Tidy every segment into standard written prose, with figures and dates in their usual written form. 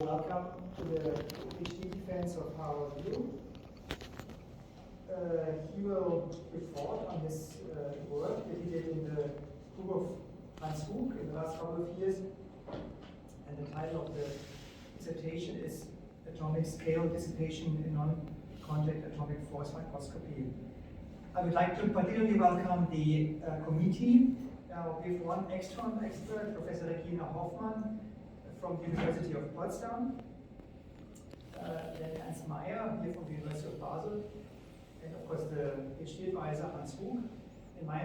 Welcome to the PhD defense of Hao Liu. He will report on his work that he did in the group of Hans Hug in the last couple of years. And the title of the dissertation is Atomic Scale Dissipation in Non-Contact Atomic Force Microscopy. I would like to particularly welcome the committee. We have one external expert, Professor Regina Hoffmann, from the University of Potsdam, then Hans Meyer here from the University of Basel, and of course the PhD advisor Hans Hug. And my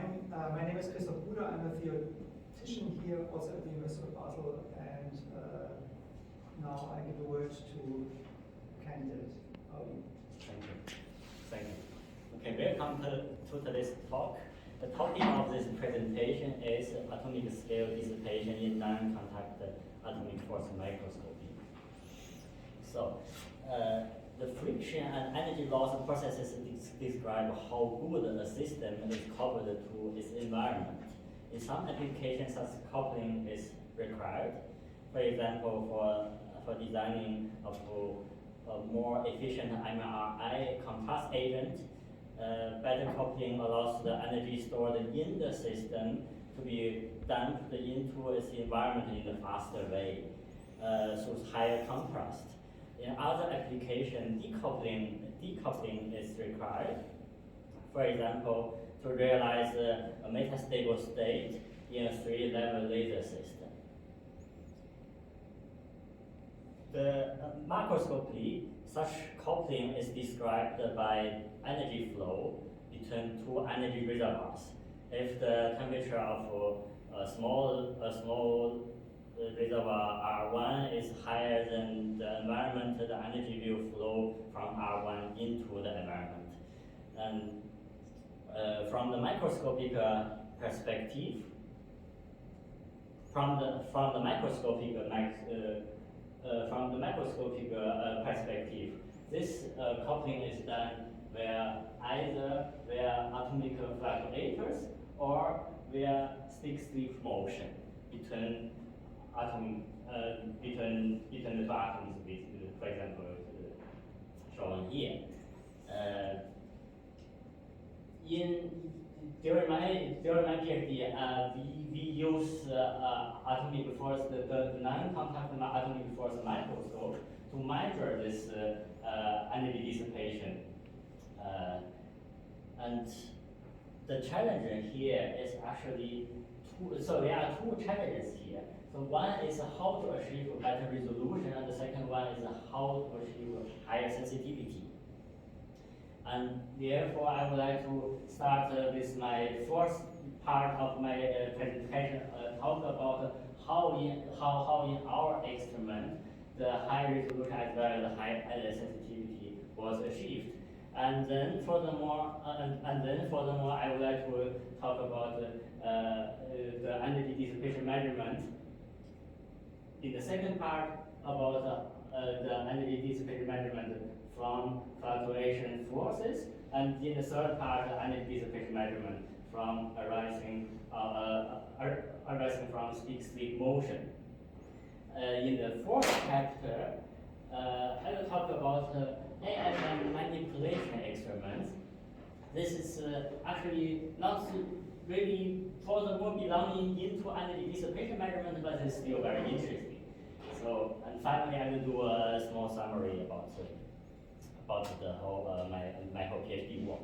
name is Christoph Bruder. I'm a theoretician here also at the University of Basel, and now I give the word to candidate. Thank you. Okay, welcome to today's talk. The topic of this presentation is atomic scale dissipation in non-contact atomic force microscopy. So, the friction and energy loss processes describe how good a system is coupled to its environment. In some applications, such coupling is required. For example, for designing a more efficient MRI contrast agent, better coupling allows the energy stored in the system to be dumped into its environment in a faster way, through higher contrast. In other applications, decoupling is required. For example, to realize a metastable state in a 3-level laser system. The macroscopy, such coupling is described by energy flow between two energy reservoirs. If the temperature of a small reservoir R1 is higher than the environment, the energy will flow from R1 into the environment. And from the microscopic perspective, from the microscopic perspective, this coupling is done via either atomic fluctuators or via stick-slip motion between the two atoms, for example, shown here. During my PhD, we use atomic force, the non-contact atomic force microscope to measure this energy dissipation. And the challenge here is actually so there are two challenges here. So one is how to achieve better resolution, and the second one is how to achieve higher sensitivity. And therefore, I would like to start with my first part of my presentation, talk about how in our experiment the high resolution as well as the high sensitivity was achieved. And then furthermore, I would like to talk about the energy dissipation measurement. In the second part, about the energy dissipation measurement from fluctuation forces, and in the third part, the energy dissipation measurement from arising from stick-slip motion. In the fourth chapter, I will talk about AFM manipulation experiments. This is actually not really furthermore belonging into energy dissipation measurement, but it's still very interesting. So, and finally, I will do a small summary about the whole my whole PhD work.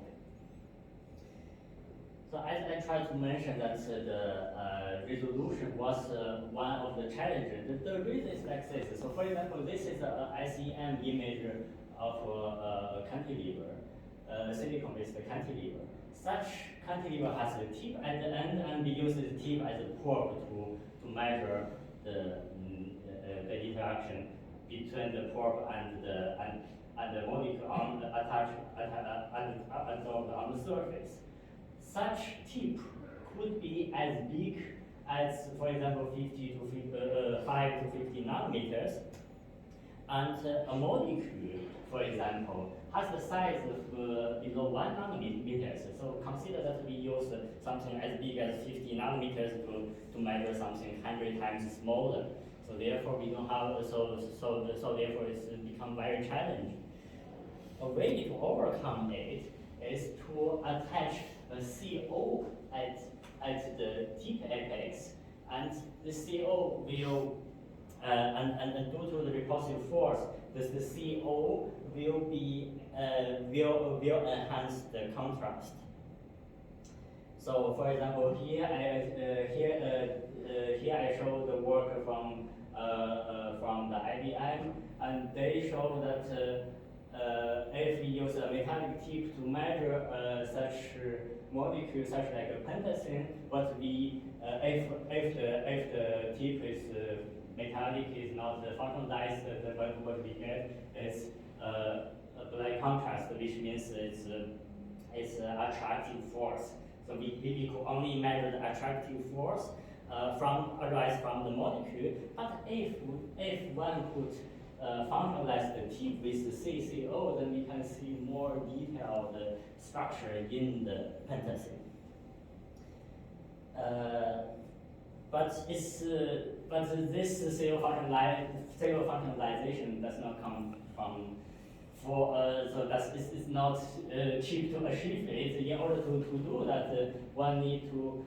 So as I tried to mention that the resolution was one of the challenges. The reason is like this. So for example, this is a SEM image of a cantilever, a silicon-based cantilever. Such cantilever has a tip at the end, and we use the tip as a probe to measure the interaction between the probe and the molecule attached on the surface. Such tip could be as big as, for example, 5 to 50 nanometers, and a molecule, for example, has the size of below 1 nanometers. So consider that we use something as big as 50 nanometers to measure something 100 times smaller. So therefore we don't have, so therefore it's become very challenging. A way to overcome it is to attach a CO at the tip apex, and the CO will, and due to the repulsive force, the CO will be will enhance the contrast. So, for example, here I show the work from the IBM, and they show that if we use a metallic tip to measure such molecule, such like a pentacene, but we if the tip is metallic, is not functionalized, what we get is a black contrast, which means it's attractive force. So we could only measure the attractive force arise from the molecule. But if one could functionalize the tip with the CCO, then we can see more detailed structure in the pentacene. But this CO functionalization does not come from so that is not cheap to achieve it. In order to do that, one need to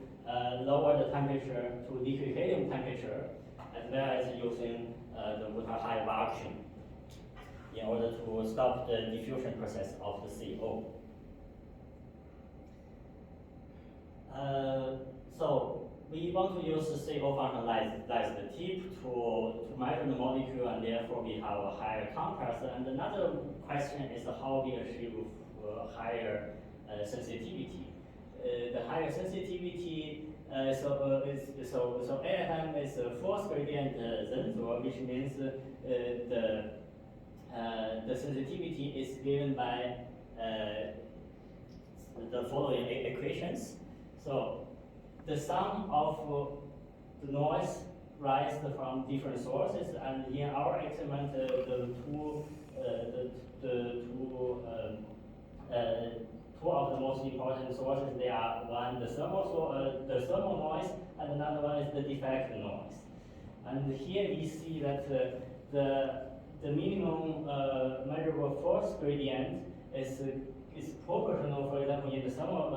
lower the temperature to liquid helium temperature, as well as using the ultra high vacuum in order to stop the diffusion process of the CO. So we want to use the CO functionalize the tip to measure the molecule, and therefore we have a higher contrast. And another question is how we achieve higher sensitivity. The higher sensitivity, so AFM is a force gradient Zensor, which means the sensitivity is given by the following equations. So the sum of the noise rise from different sources, and in our experiment, two of the most important sources, they are one the thermal noise, and another one is the defect noise. And here we see that the minimum measurable force gradient is proportional. For example, in the thermal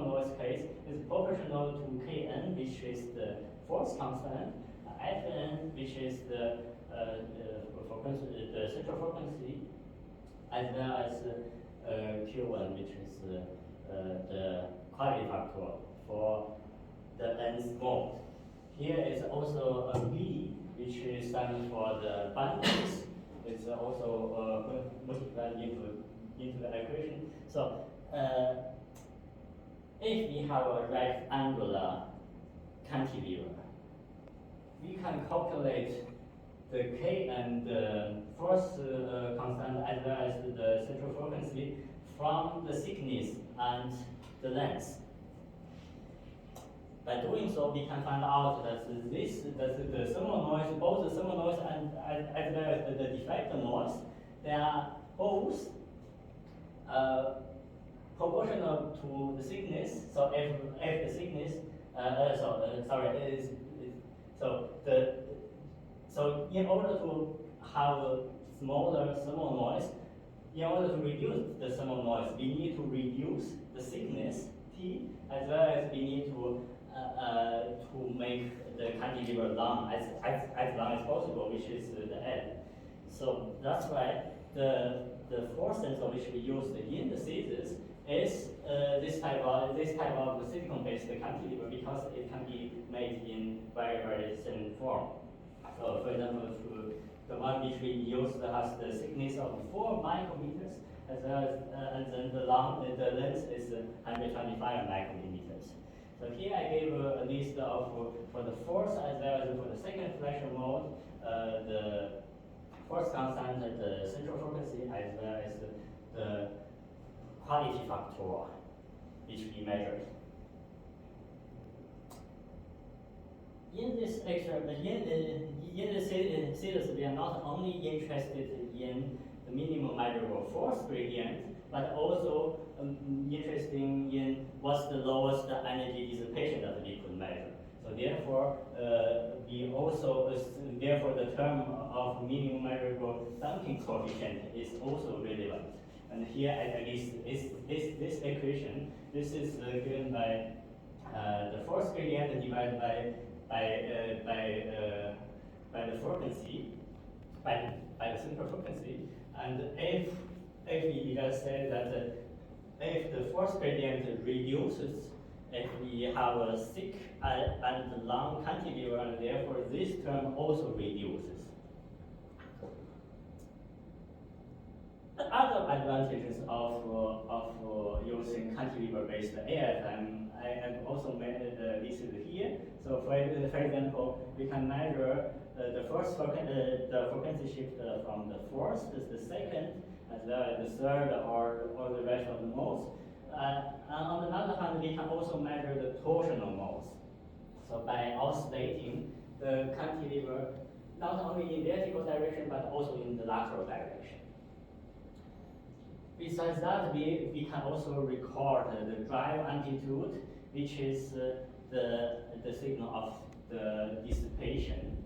noise case, is proportional to Kn, which is the force constant, Fn, which is the central frequency, as well as Q1, which is the quality factor for the nth mode. Here is also a B, which is standing for the bandwidth. It's also multiplied into the equation. So if we have a rectangular cantilever, we can calculate the K and the force constant, as well as the central frequency, from the thickness and the length. By doing so, we can find out that the thermal noise, both the thermal noise and as well as the defect noise, they are both proportional to the thickness. So if the thickness, so in order to have a smaller thermal noise, in order to reduce the thermal noise, we need to reduce the thickness T, as well as we need to make the cantilever long as long as possible, which is the L. So that's why the force sensor which we used in the thesis is this type of silicon-based cantilever, because it can be made in very, very thin form. So for example, the one which we used has the thickness of 4 micrometers, as well as, and then the length is 125 micrometers. So here I gave a list of for the force as well as for the second flexion mode, the force constant, the central frequency, as well as the quality factor which we measured. In this experiment, in the thesis, we are not only interested in the minimum measurable force gradient, but also interested in what's the lowest energy dissipation that we could measure. So So therefore, we also therefore the term of minimum measurable damping coefficient is also relevant. And here, at least, this equation, this is given by the force gradient divided by the frequency, by the central frequency. And if we just say that if the force gradient reduces, if we have a thick and long cantilever, and therefore this term also reduces. The other advantages of using cantilever-based AFM, I have also listed here. So for example, we can measure the frequency shift from the first, the second, as well as the third, or the rest of the modes. And on the other hand, we can also measure the torsional modes. So by oscillating the cantilever not only in vertical direction but also in the lateral direction. Besides that, we can also record the drive amplitude, which is the signal of the dissipation.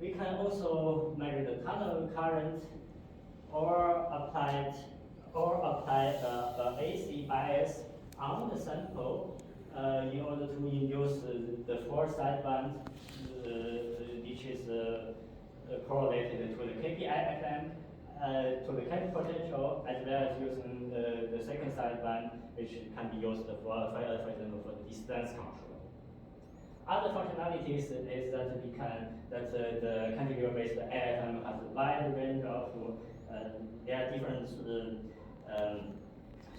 We can also measure the tunnel current or apply AC bias on the sample in order to induce the force sideband, which is correlated to the KPI-FM, to the current potential, as well as using the second sideband, which can be used for example, for the distance control. Other functionalities is that the cantilever-based AFM has a wide range of there are different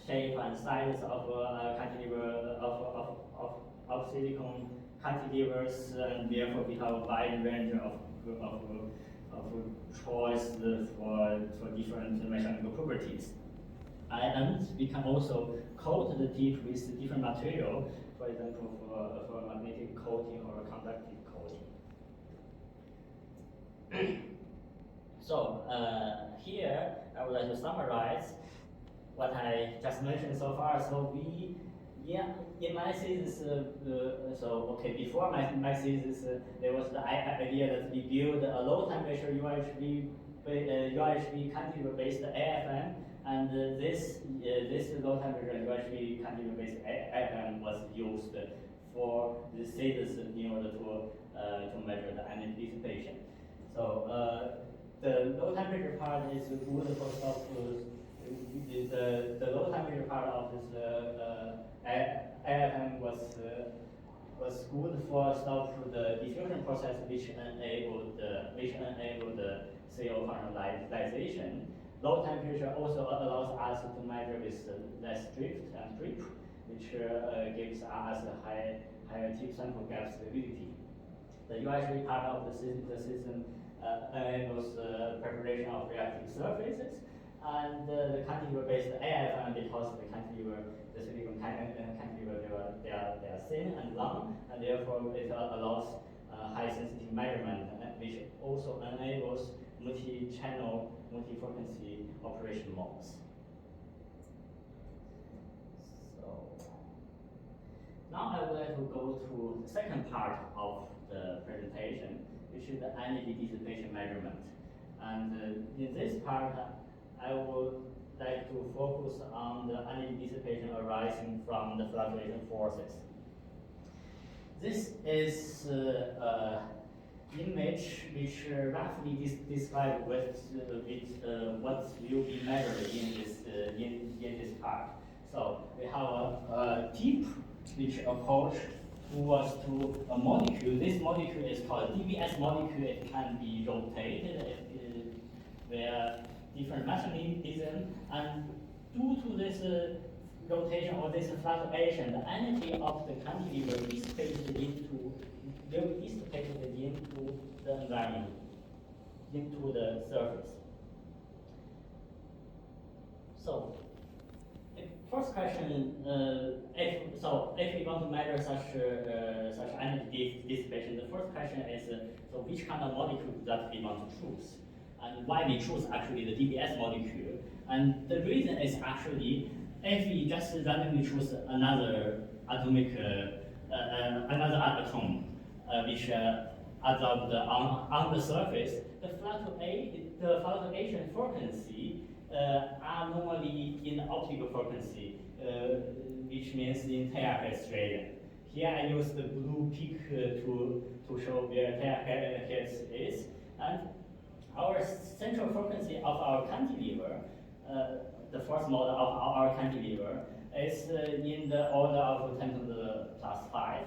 shape and size of cantilever of silicon cantilevers, and therefore we have a wide range of choice for different mechanical properties. And we can also coat the tip with different material, for example, for magnetic coating or conductive coating. So here I would like to summarize what I just mentioned so far. So in my thesis, before my thesis, there was the idea that we build a low temperature UHV cantilever-based AFM, and this low temperature UHV cantilever-based AFM was used for the thesis in order to measure the energy dissipation. So the low temperature part is good for stop. The low temperature part of this AFM was good for stop the diffusion process, which enabled the CO functionalization. Low temperature also allows us to measure with less drift and drip, which gives us a higher tip sample gap stability. The UHV part of the system enables preparation of reactive surfaces, and the cantilever-based AFM, because the silicon cantilever, they are thin and long, and therefore it allows high sensitivity measurement, which also enables multi-channel, multi-frequency operation modes. So now I would like to go to the second part of the presentation, which is the energy dissipation measurement. And in this part, I would like to focus on the energy dissipation arising from the fluctuation forces. This is an image which roughly describes what will be measured in this part. So we have a tip which approach towards to a molecule. This molecule is called a DBS molecule. It can be rotated where different mechanism, and due to this rotation or this fluctuation, the energy of the cantilever will be dissipated into the environment, into the surface. So, first question: if we want to measure such energy dissipation, the first question is: so which kind of molecule that we want to choose? And why we choose actually the DBS molecule. And the reason is actually, if we just randomly choose another atomic another atom, which absorbed on the surface. The fluctuation frequency are normally in optical frequency, which means in terahertz region. Here I use the blue peak to show where terahertz is, and our central frequency of our cantilever, the first model of our cantilever, is in the order of 10 to the plus 5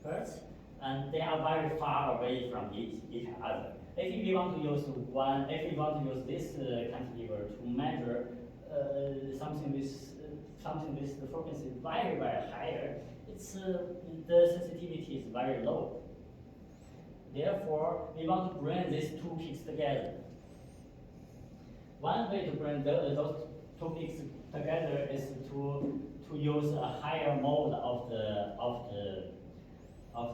hertz, and they are very far away from each other. If we want to use this cantilever to measure something with the frequency very higher, the sensitivity is very low. Therefore, we want to bring these two peaks together. One way to bring those two peaks together is to use a higher mode of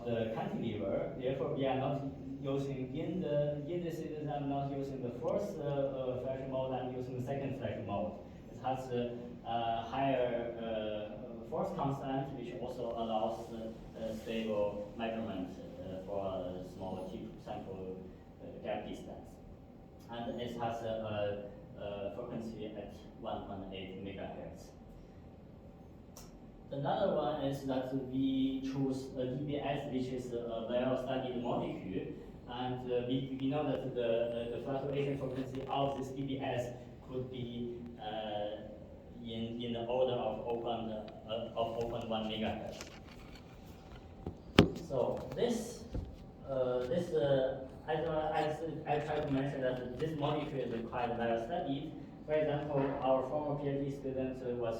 the cantilever. Therefore, we are not using in this series. I'm not using the first flash mode. I'm using the second flash mode. It has a higher force constant, which also allows stable measurement for a small tip sample gap distance, and it has a frequency at 1.8 megahertz. Another one is that we choose a DBS, which is a well-studied molecule, and we know that the fluctuation frequency of this DBS could be in the order of 0.1 megahertz. So I tried to mention that this molecule is quite well studied. For example, our former PhD student was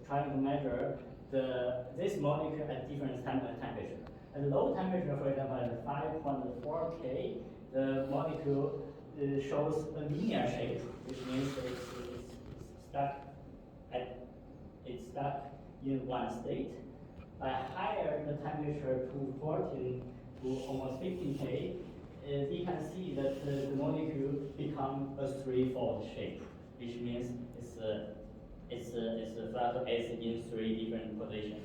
trying to measure this molecule at different temperature. At low temperature, for example, at 5.4 K, the molecule shows a linear shape, which means it's stuck in one state. By higher the temperature to 14 to almost 15 K, we can see that the molecule become a threefold shape, which means it's in three different positions,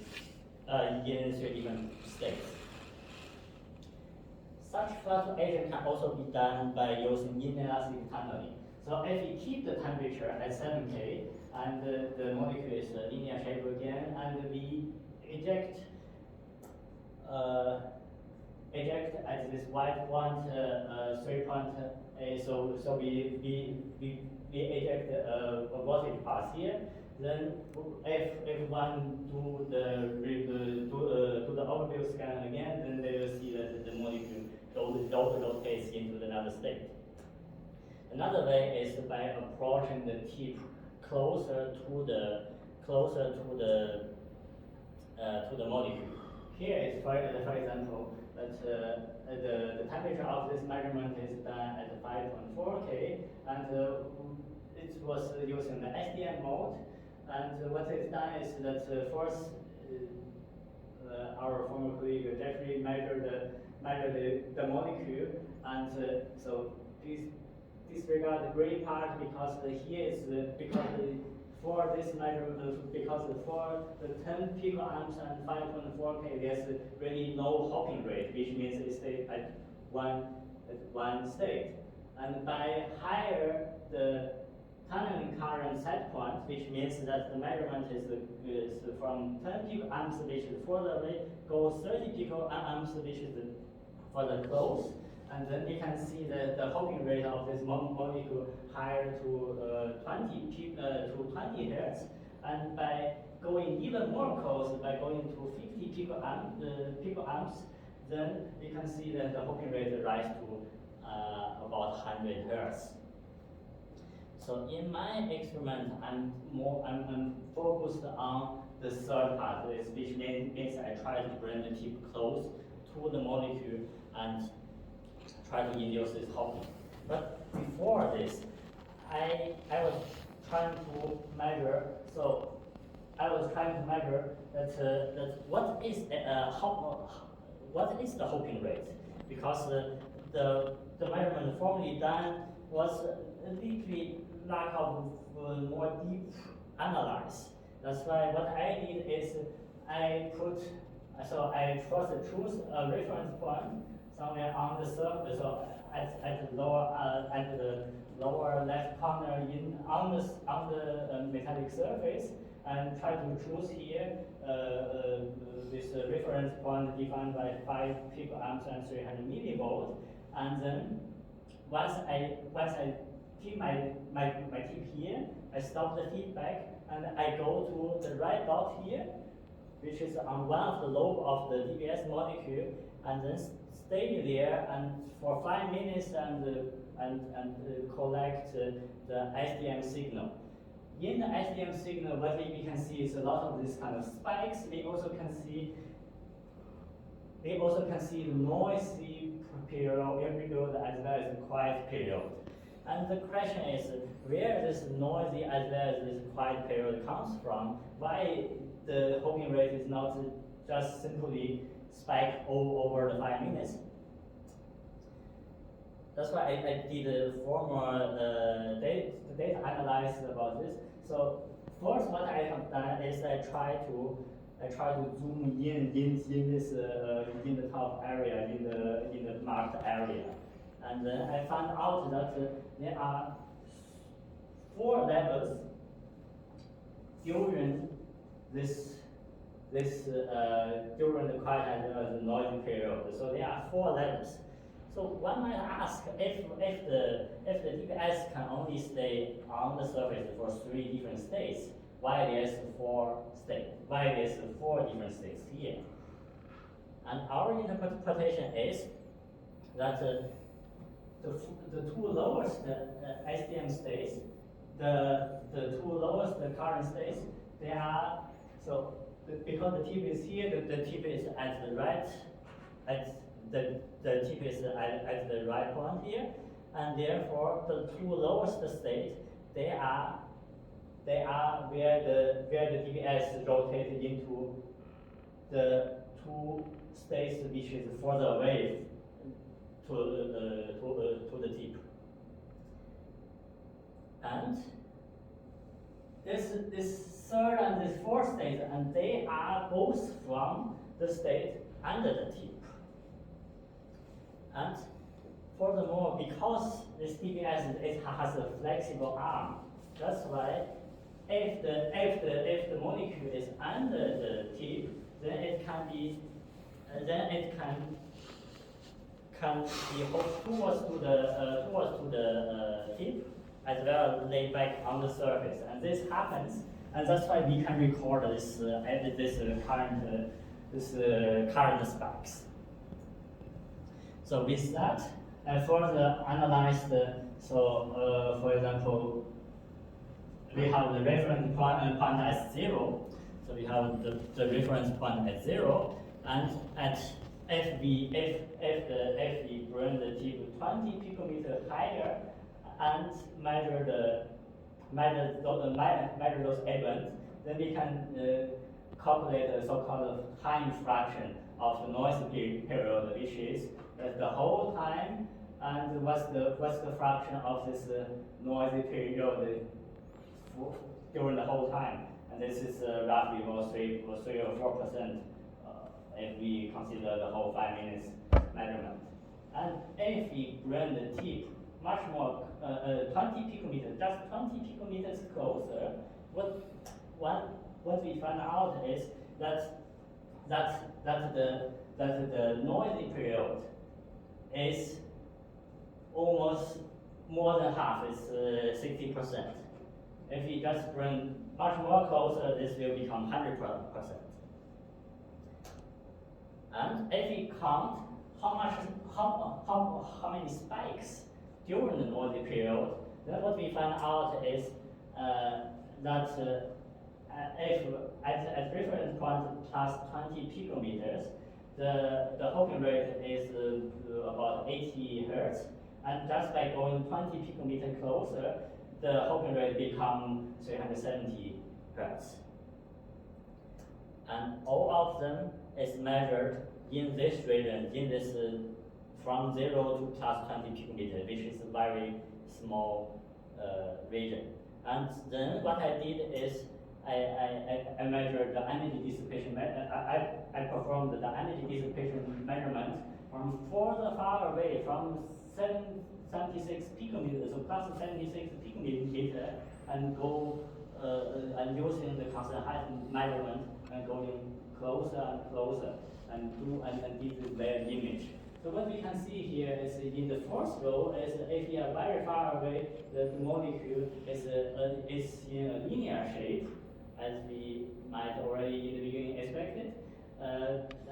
in three different states. Such fluctuation can also be done by using inelastic tunneling. So if we keep the temperature at 7 K and the molecule is a linear shape again, and we eject at this white point 3.8, so we eject a voltage path here. Then if one do the overview scan again, then they will see that the molecule rotates into another state. Another way is by approaching the tip closer to the molecule. Here is for example that the temperature of this measurement is done at 5.4 K, and it was using the SDM mode. And what is done is that first our former colleague Jeffrey measured the molecule, and so please disregard the gray part, because here is for this measurement, because for the 10 picoamps and 5.4 K, there's really no hopping rate, which means it stays at one state. And by higher the tunneling current set point, which means that the measurement is from 10 picoamps, which is further away, goes 30 picoamps, which is further close. And then we can see that the hopping rate of this molecule higher to 20 hertz. And by going even more close, by going to 50 picoamps, then we can see that the hopping rate rises to about 100 hertz. So in my experiment, I'm focused on the third part, which means I try to bring the tip close to the molecule and try to induce this hopping. But before this, I was trying to measure. So I was trying to measure that what is the hopping rate, because the measurement formerly done was a little lack of more deep analysis. That's why what I did is I first choose a reference point somewhere on the surface, so at the lower left corner on the metallic surface, and try to choose here this reference point defined by 5 picoamps and 300 millivolts, and then once I keep my tip here, I stop the feedback and I go to the right dot here, which is on one of the lobe of the DBS molecule, and then stay there and for 5 minutes and collect the SDM signal. In the SDM signal, what we can see is a lot of these kind of spikes. We also can see the noisy period as well as the quiet period. And the question is where this noisy as well as this quiet period comes from. Why the hopping rate is not just simply spike all over the 5 minutes. That's why I did a formal data analysis about this. So first, what I have done is I try to zoom in this in the top area, in the marked area, and then I found out that there are 4 levels during during the quiet as well as the noisy period. So there are 4 levels. So one might ask if the DBS can only stay on the surface for 3 different states, why there's 4 states? Why there's 4 different states here? And our interpretation is that the 2 lowest SDM states, the 2 lowest current states, they are because the tip is here, the tip is at the right the tip is at the right point here, and therefore the 2 lowest states they are where the DBS rotated into the 2 states which is further away to the tip. And this 3rd and this 4th state, and they are both from the state under the tip. And furthermore, because this DBS has a flexible arm, that's why if the molecule is under the tip, then it can be hooked towards to the tip as well as laid back on the surface, and this happens, and that's why we can record this current spikes. So with that, I further analyzed. For example, we have the reference point at 0. So we have the reference point at 0, and if we bring the tip 20 picometers higher and measure those events, then we can calculate a so-called time fraction of the noise period, which is the whole time, and what's the fraction of this noisy period during the whole time. And this is roughly about 3 or 4% if we consider the whole 5 minutes measurement. And if we bring the tip much more 20 picometers, just 20 picometers closer, what we find out is that the noisy period is almost more than half, it's 60%. If we just bring much more closer, this will become 100%. And if we count how many spikes during the noisy period, then what we find out is that if at reference point plus 20 picometers, the hopping rate is about 80 hertz, and just by going 20 picometers closer, the hopping rate becomes 370 hertz. And all of them is measured in this region, from 0 to plus 20 picometers, which is a very small region. And then what I did is I measured the energy dissipation. I performed the energy dissipation measurement from further far away, from 76 picometers, so plus 76 picometer, and go and using the constant height measurement and going closer and closer and give the layer image. So what we can see here is in the first row is if we are very far away, the molecule is in a linear shape, as we might already in the beginning expected.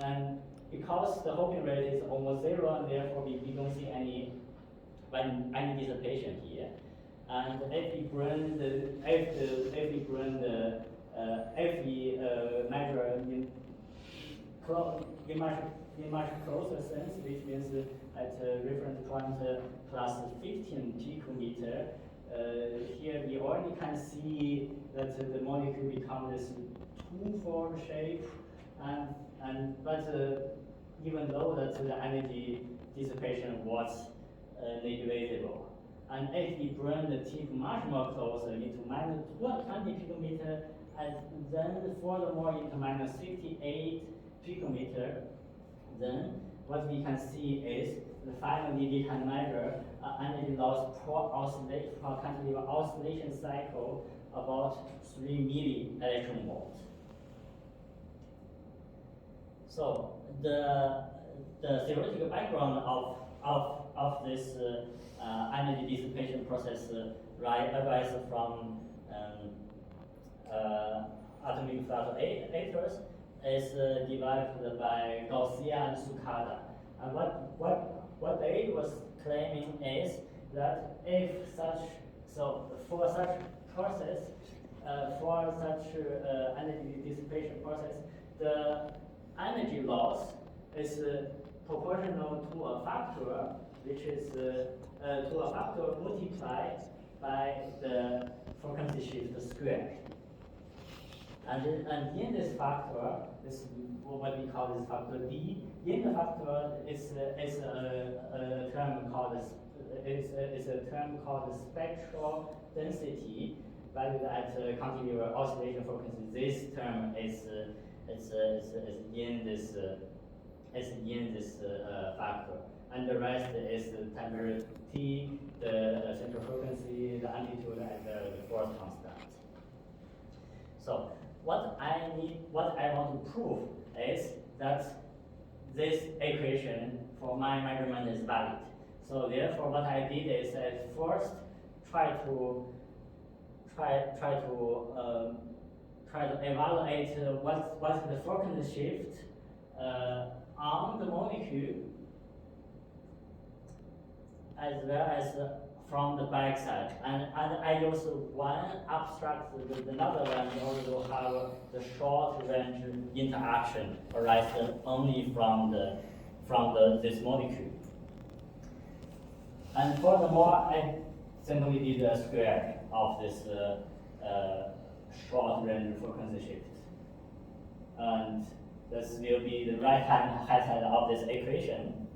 And because the Hawking rate is almost zero, and therefore we don't see any dissipation here. And if we measure in much closer sense, which means at reference point plus 15 picometer, here we already can see that the molecule becomes this two-fold shape, but even though that the energy dissipation was negligible. And if we bring the tip much more closer into minus 20 picometer, and then furthermore into minus 68 picometer, then what we can see is finally we can measure energy loss per cantilever oscillation cycle about 3 milli-electron volt. So the theoretical background of this energy dissipation process arises from atomic fluctuators is developed by Garcia and Sukada. And what they was claiming is that if for such process, for such energy dissipation process, the energy loss is proportional to a factor, which is to a factor multiplied by the frequency shift squared. And in this factor, is what we call this factor D. In the factor is a term called spectral density valued at cantilever oscillation frequency. This term is in this factor, and the rest is the temperature T, the central frequency, the amplitude, and the force constant. So what I want to prove is that this equation for my measurement is valid. So therefore, what I did is I first try to evaluate what's the frequency shift on the molecule, as well as from the back side. And I use one abstract, another one in order to have the short range interaction arising only from this molecule. And furthermore, I simply did a square of this short range frequency shift. And this will be the right-hand side of this equation.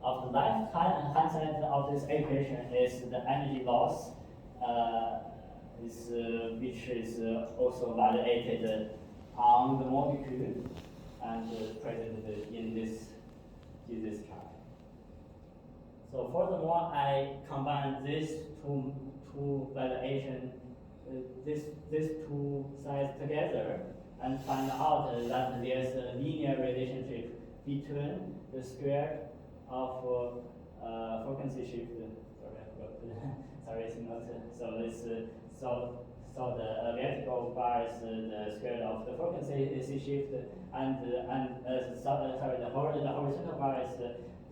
Of the left-hand side of this equation is the energy loss, which is also validated on the molecule and presented in this chart. So furthermore, I combine these two validation, these two sides together, and find out that there's a linear relationship between the square of frequency shift. Sorry, I forgot. Sorry, it's not. So the vertical bar is the square of the frequency shift, and the horizontal bar is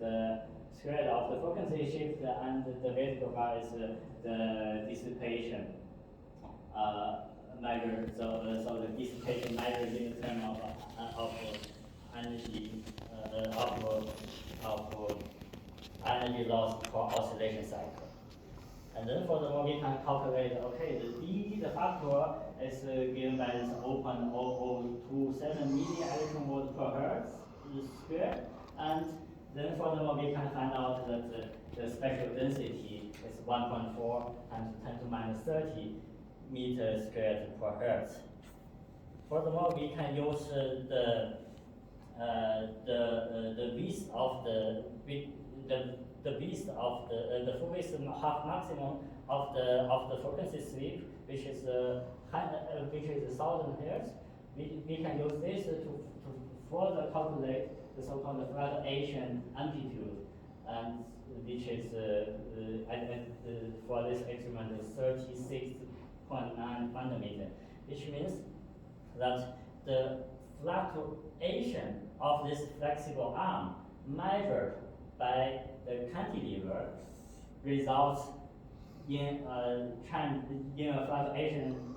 the square of the frequency shift, and the vertical bar is the dissipation measure. So the dissipation measured in the term of energy of energy loss per oscillation cycle. And then furthermore, we can calculate, okay, the factor is given by this 0.0027 milli-electron volt per hertz square. And then furthermore, we can find out that the spectral density is 1.4 times 10 to minus 30 meter squared per hertz. Furthermore, we can use the width of the width of the full width half maximum of the frequency sweep, which is 1,000 hertz. We can use this to further calculate the so-called fluctuation amplitude, and which is for this experiment is 36.9 fundamental, which means that the fluctuation of this flexible arm measured by the cantilever results in a fluctuation,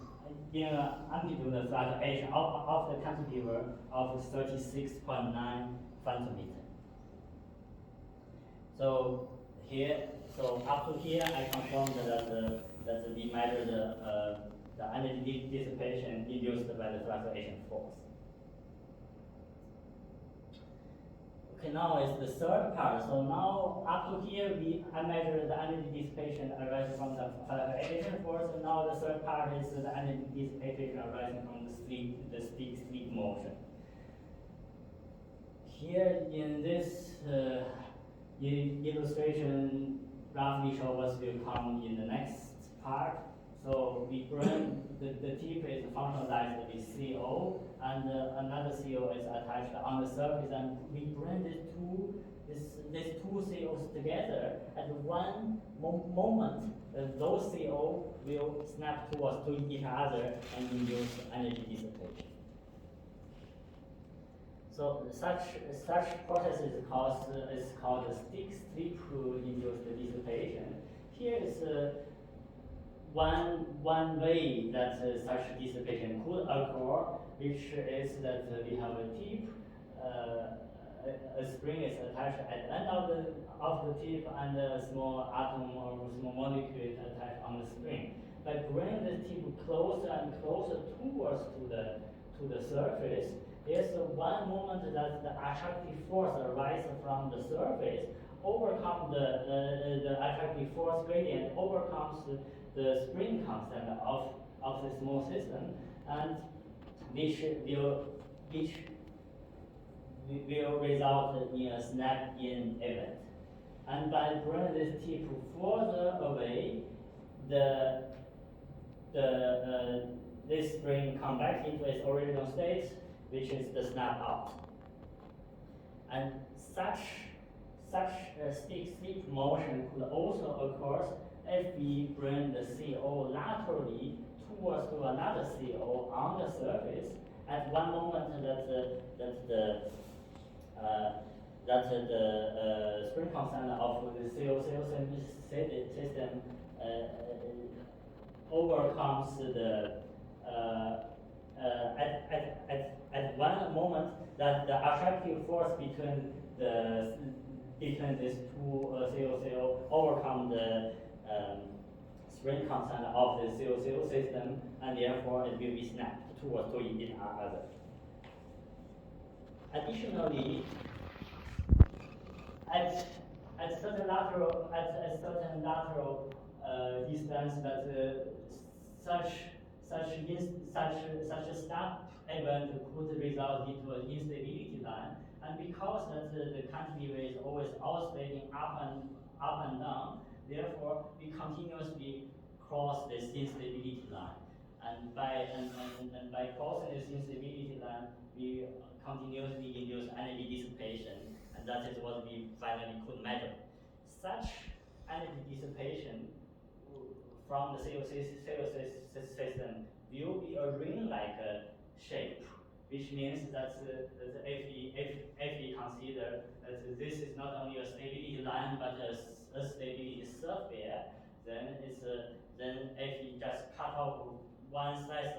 in an amplitude fluctuation of the cantilever of 36.9 femtometer. So up to here, I confirmed that we measured the energy dissipation induced by the fluctuation force. Okay, now is the third part. So now up to here, I measured the energy dissipation arising from the fluctuation force. And now the third part is the energy dissipation arising from the stick motion. Here in this illustration, roughly show what will come in the next part. So we bring the tip is functionalized with CO, and another CO is attached on the surface, and we bring these two COs together. At one moment, those CO will snap towards each other and induce energy dissipation. So such process is called stick-slip-induced dissipation. Here is one way that such dissipation could occur, which is that we have a tip, a spring is attached at the end of the tip, and a small atom or small molecule is attached on the spring. By bringing the tip closer and closer towards to the surface, there's one moment that the attractive force arises from the surface, overcome the attractive force gradient, overcomes the spring constant of the small system, and which will result in a snap-in event. And by bringing this tip further away, this spring comes back into its original state, which is the snap out. And such stick-slip motion could also occur if we bring the CO laterally towards to another CO on the surface. At one moment that the spring constant of the CO system overcomes at one moment that the attractive force between these two CO overcome the spring constant of the CO system, and therefore it will be snapped towards each other. Additionally, at certain lateral distance, that such a snap event could result into an instability line, and because that the cantilever is always oscillating up and down, therefore we continuously cross this instability line, and by crossing this instability line, we continuously induce energy dissipation, and that is what we finally could measure. Such energy dissipation from the CO system will be a ring-like shape, which means that if we consider that this is not only a stability line but a stability surface, then if we just cut off one slice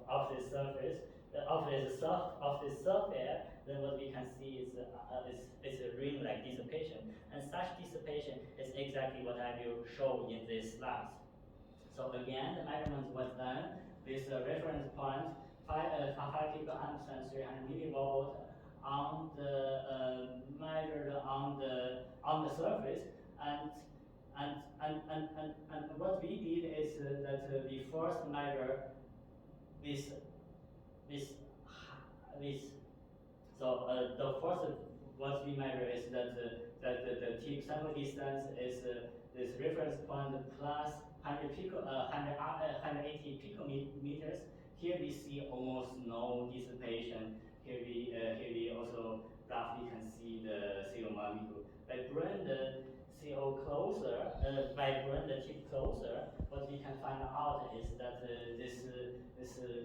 of this surface of this surface, then what we can see is a ring-like dissipation, and such dissipation is exactly what I will show in this slide. So again, the measurement was done with a reference point 5 picoamps 300 millivolt on the measured on the surface, and and what we did is that we first measure this. So the first what we measure is that the tip sample distance is this reference point plus 180 picometers. Here we see almost no dissipation. Here we also roughly can see the CO molecule. By bring the CO closer, by bring the tip closer, what we can find out is that this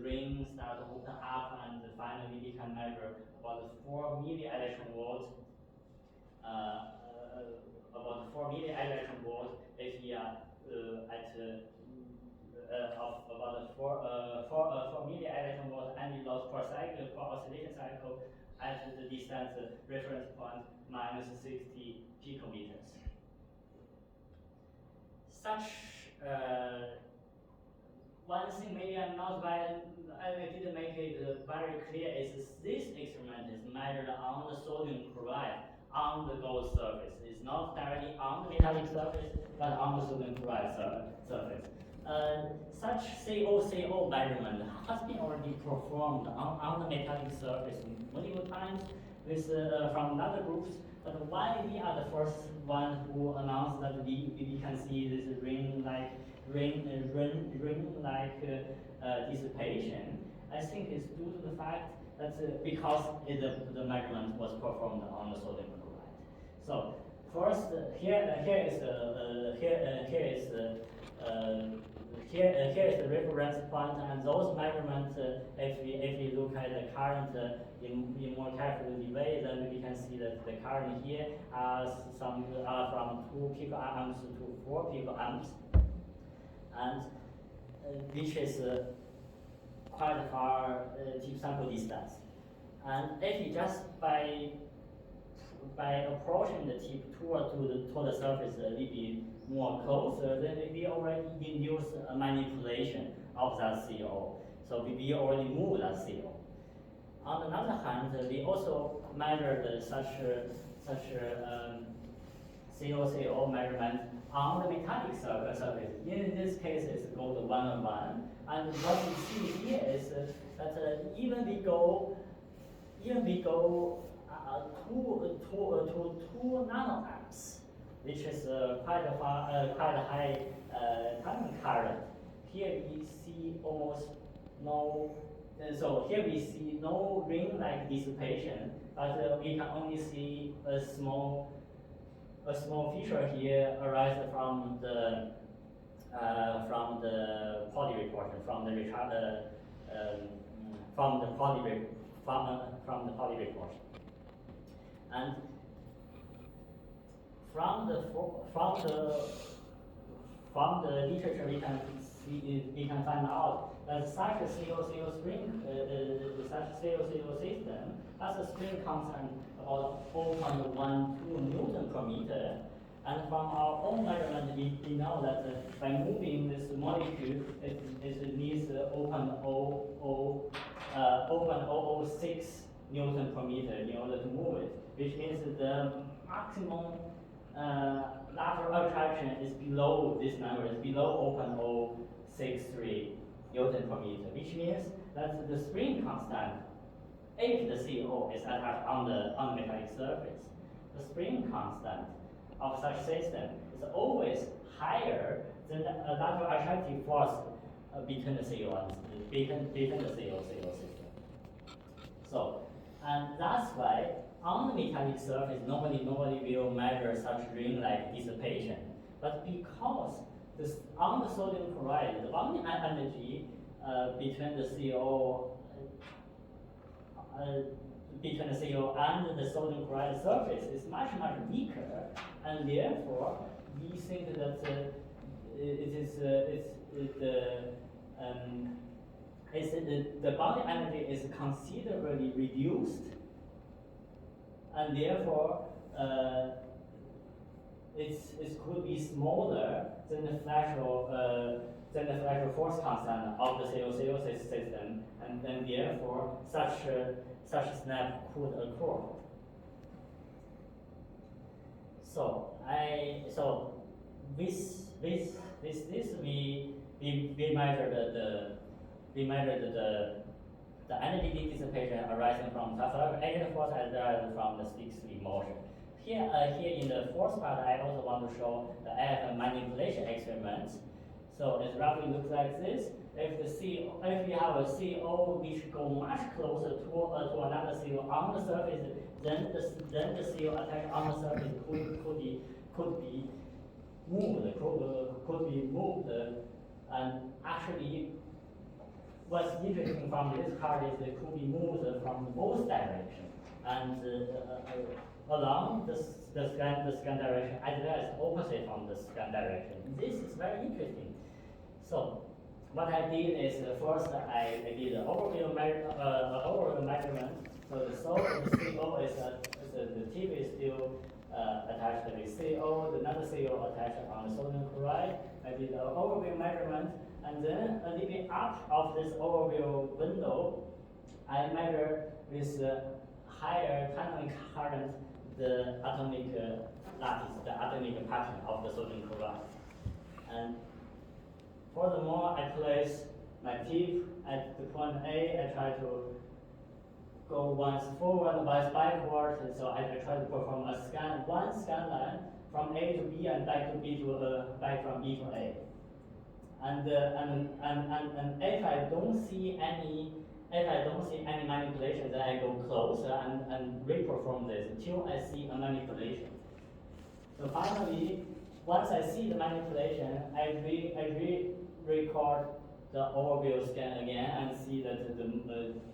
ring starts to open up, and finally we can measure about 4 millielectron volt. About 4 millielectron volt if we are at of about 4 millielectron volt energy loss per cycle per oscillation cycle at the distance reference point minus 60 picometers. Such one thing maybe I didn't make it very clear is this experiment is measured on the sodium chloride on the gold surface. It's not directly on the metallic surface, but on the sodium chloride surface. Such CO measurement has been already performed on the metallic surface multiple times with from other groups. But why we are the first one who announced that we can see this ring-like dissipation? I think it's due to the fact that because the measurement was performed on the sodium chloride. So first, here is the reference point, and those measurements, if we look at the current in more carefully way, then we can see that the current here are from 2 picoamps to 4 picoamps, and which is quite far tip sample distance. And if you just by approaching the tip toward the surface a little bit more closer, then we already induce a manipulation of that CO. So we already move that CO. On the other hand, we also measured such CO measurement on the metallic surface. In this case, it's gold 101. And what we see here is that even we go to 2 nanoamps, which is quite high timing current. Here we see almost no. So here we see no ring-like dissipation, but we can only see a small feature here arise from the poly portion, from the poly portion. And from the literature we can find out that such a CO spring, such CO system has a spring constant about 4.12 Newton per meter. And from our own measurement, we know that by moving this molecule, it needs 0.006 Newton per meter in order to move it, which means the maximum lateral attraction is below this number, is below 0.063 Newton per meter, which means that the spring constant, if the CO is attached on the metallic surface, the spring constant of such system is always higher than the lateral attractive force between the CO and between the CO system. So, and that's why on the metallic surface nobody will measure such ring-like dissipation. But because on the sodium chloride, the bonding energy between the CO and the sodium chloride surface is much weaker, and therefore we think that the bonding energy is considerably reduced, and therefore it could be smaller than the fractal force constant of the CO system, and then therefore such a snap could occur. So with this we measured the energy dissipation arising from agent force as well as from the stick-slip motion. Here in the fourth part, I also want to show the AF manipulation experiment. So it roughly looks like this. If you have a CO which go much closer to another CO on the surface, then the CO attack on the surface could be moved, and actually, what's interesting from this card is it could be moved from both directions and along the scan direction as well as opposite from the scan direction. This is very interesting. So what I did is first I did an overview measurement. So the CO is the tip is still attached with CO, another CO attached on the sodium chloride. I did an overview measurement, and then a little bit up of this overview window, I measure with higher tunneling current the atomic lattice, the atomic pattern of the sodium chloride. And furthermore, I place my tip at the point A. I try to go once forward, once backward. So I try to perform one scan line from A to B and back to B to back from B to A. And if I don't see any manipulation, then I go closer and reperform this until I see a manipulation. So finally, once I see the manipulation, I record the overview scan again and see that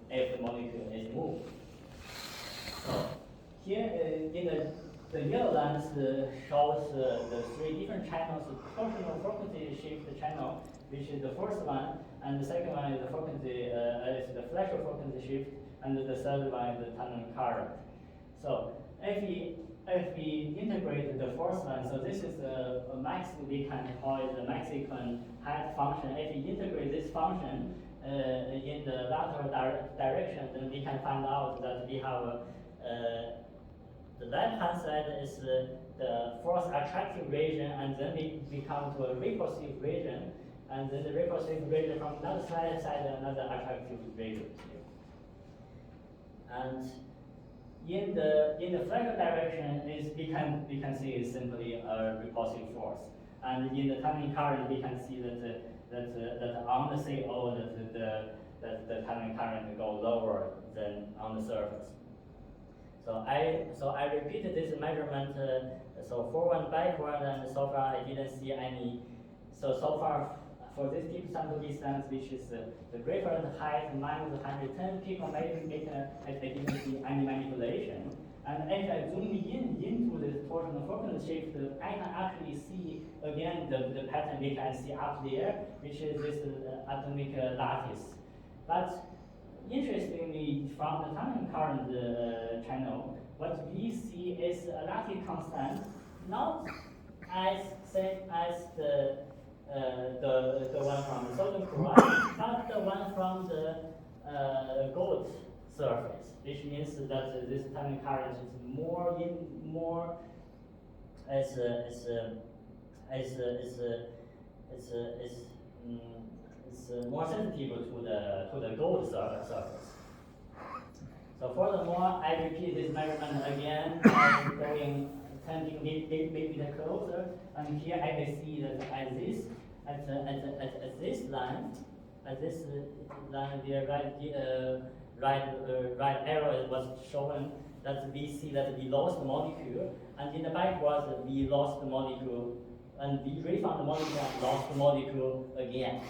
if the molecule is moved. So here in the yellow lines shows the three different channels: torsional frequency shift channel, which is the first one, and the second one is the frequency is the flexion frequency shift, and the third one is the tunneling current. So if we integrate the first one, so this is a we can call it the Mexican height function. If we integrate this function in the lateral direction, then we can find out that we have the left-hand side is the force attractive region, and then we come to a repulsive region, and then the repulsive region from another side another attractive region. And in the flexion direction we can see is simply a repulsive force, and in the tunneling current we can see that on the CO that the tunneling current go lower than on the surface. So I repeated this measurement so forward and backward, and so far I didn't see any. So far for this deep sample distance, which is the reference height minus 110 picometer, I didn't see any manipulation. And if I zoom into the torsional frequency shift, I can actually see again the pattern we can see up there, which is this atomic lattice. But interestingly, from the tunneling current channel, what we see is a lattice constant, not as same as the one from the sodium chloride, but the one from the gold surface, which means that this tunneling current is more more sensitive to the gold surface. So furthermore, I repeat this measurement again, going 10 millimeters closer, and here I can see that at this line, the right arrow was shown that we see that we lost the molecule, and in the backwards we lost the molecule, and we refound the molecule and lost the molecule again.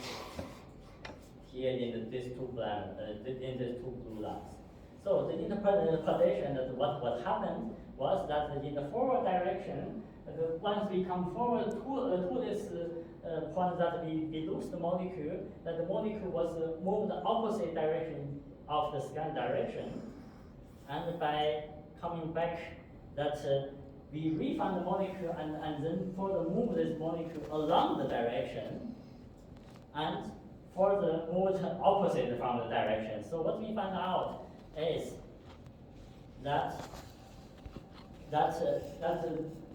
Here in these two blue lines. So the interpretation that what happened was that in the forward direction, once we come forward to this point that we lose the molecule, that the molecule was moved the opposite direction of the scan direction, and by coming back, that we refound the molecule and then further move this molecule along the direction, and further move opposite from the direction. So what we find out is that